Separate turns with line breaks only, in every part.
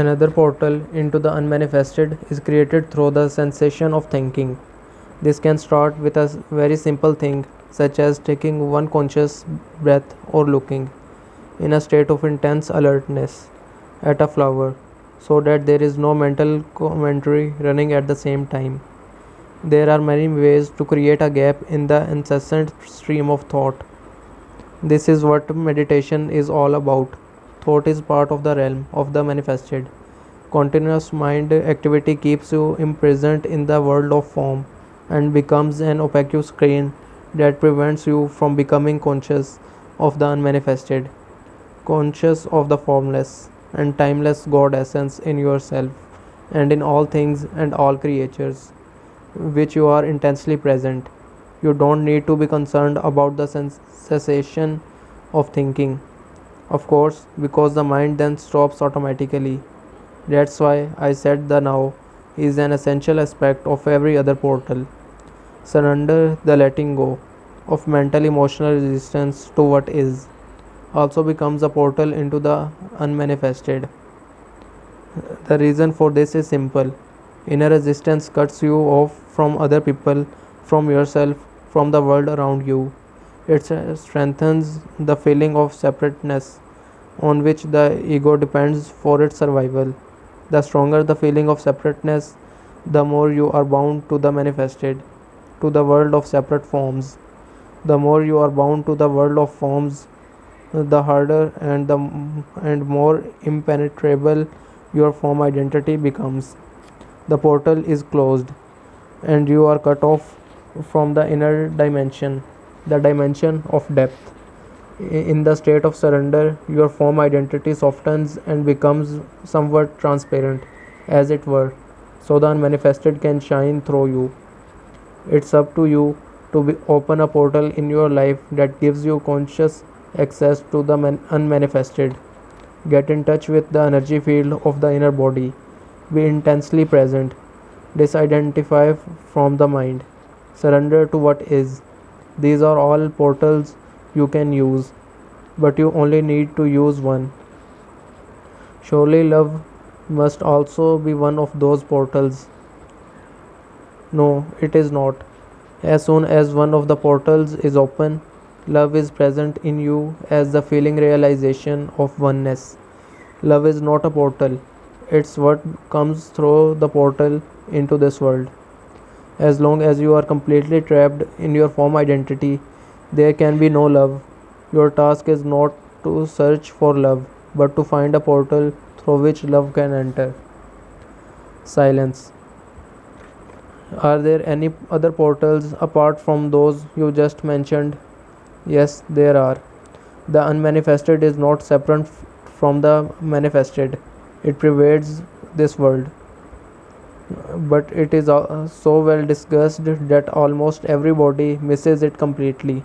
Another portal into the unmanifested is created through the sensation of thinking. This can start with a very simple thing, such as taking one conscious breath or looking, in a state of intense alertness, at a flower, so that there is no mental commentary running at the same time. There are many ways to create a gap in the incessant stream of thought. This is what meditation is all about. Thought is part of the realm of the manifested. Continuous mind activity keeps you imprisoned in the world of form and becomes an opaque screen that prevents you from becoming conscious of the unmanifested, conscious of the formless and timeless God essence in yourself and in all things and all creatures, which you are intensely present. You don't need to be concerned about the cessation of thinking, of course, because the mind then stops automatically. That's why I said the now is an essential aspect of every other portal. Surrender, the letting go of mental emotional resistance to what is, also becomes a portal into the unmanifested. The reason for this is simple. Inner resistance cuts you off from other people, from yourself, from the world around you. It strengthens the feeling of separateness on which the ego depends for its survival. The stronger the feeling of separateness, the more you are bound to the manifested, to the world of separate forms. The more you are bound to the world of forms, the harder and more impenetrable your form identity becomes. The portal is closed, and you are cut off from the inner dimension, the dimension of depth. In the state of surrender, your form identity softens and becomes somewhat transparent, as it were, so the unmanifested can shine through you. It's up to you to open a portal in your life that gives you conscious access to the unmanifested. Get in touch with the energy field of the inner body. Be intensely present. Disidentify from the mind. Surrender to what is. These are all portals you can use, but you only need to use one. Surely love must also be one of those portals. No, it is not. As soon as one of the portals is open, love is present in you as the feeling realization of oneness. Love is not a portal, it's what comes through the portal into this world. As long as you are completely trapped in your form identity, there can be no love. Your task is not to search for love, but to find a portal through which love can enter. Silence. Are there any other portals apart from those you just mentioned? Yes, there are. The unmanifested is not separate from the manifested. It pervades this world. But it is so well discussed that almost everybody misses it completely.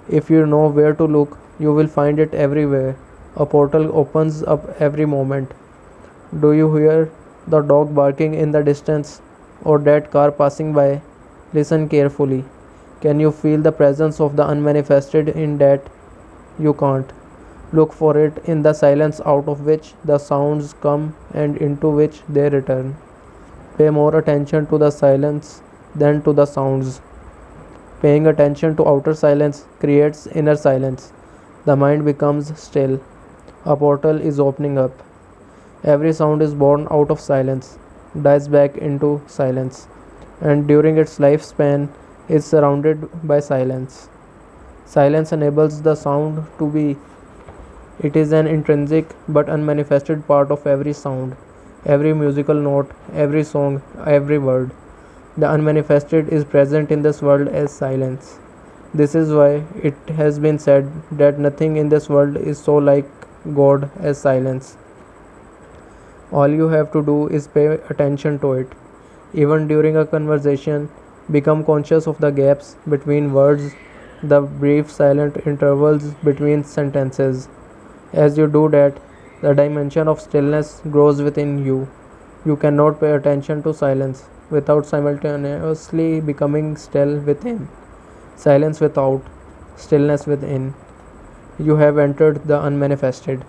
If you know where to look, you will find it everywhere. A portal opens up every moment. Do you hear the dog barking in the distance or that car passing by? Listen carefully. Can you feel the presence of the unmanifested in that? You can't. Look for it in the silence out of which the sounds come and into which they return. Pay more attention to the silence than to the sounds. Paying attention to outer silence creates inner silence. The mind becomes still. A portal is opening up. Every sound is born out of silence, dies back into silence, and during its lifespan is surrounded by silence. Silence enables the sound to be. It is an intrinsic but unmanifested part of every sound, every musical note, every song, every word. The unmanifested is present in this world as silence. This is why it has been said that nothing in this world is so like God as silence. All you have to do is pay attention to it. Even during a conversation, become conscious of the gaps between words, the brief silent intervals between sentences. As you do that, the dimension of stillness grows within you. You cannot pay attention to silence without simultaneously becoming still within. Silence without, stillness within. You have entered the unmanifested.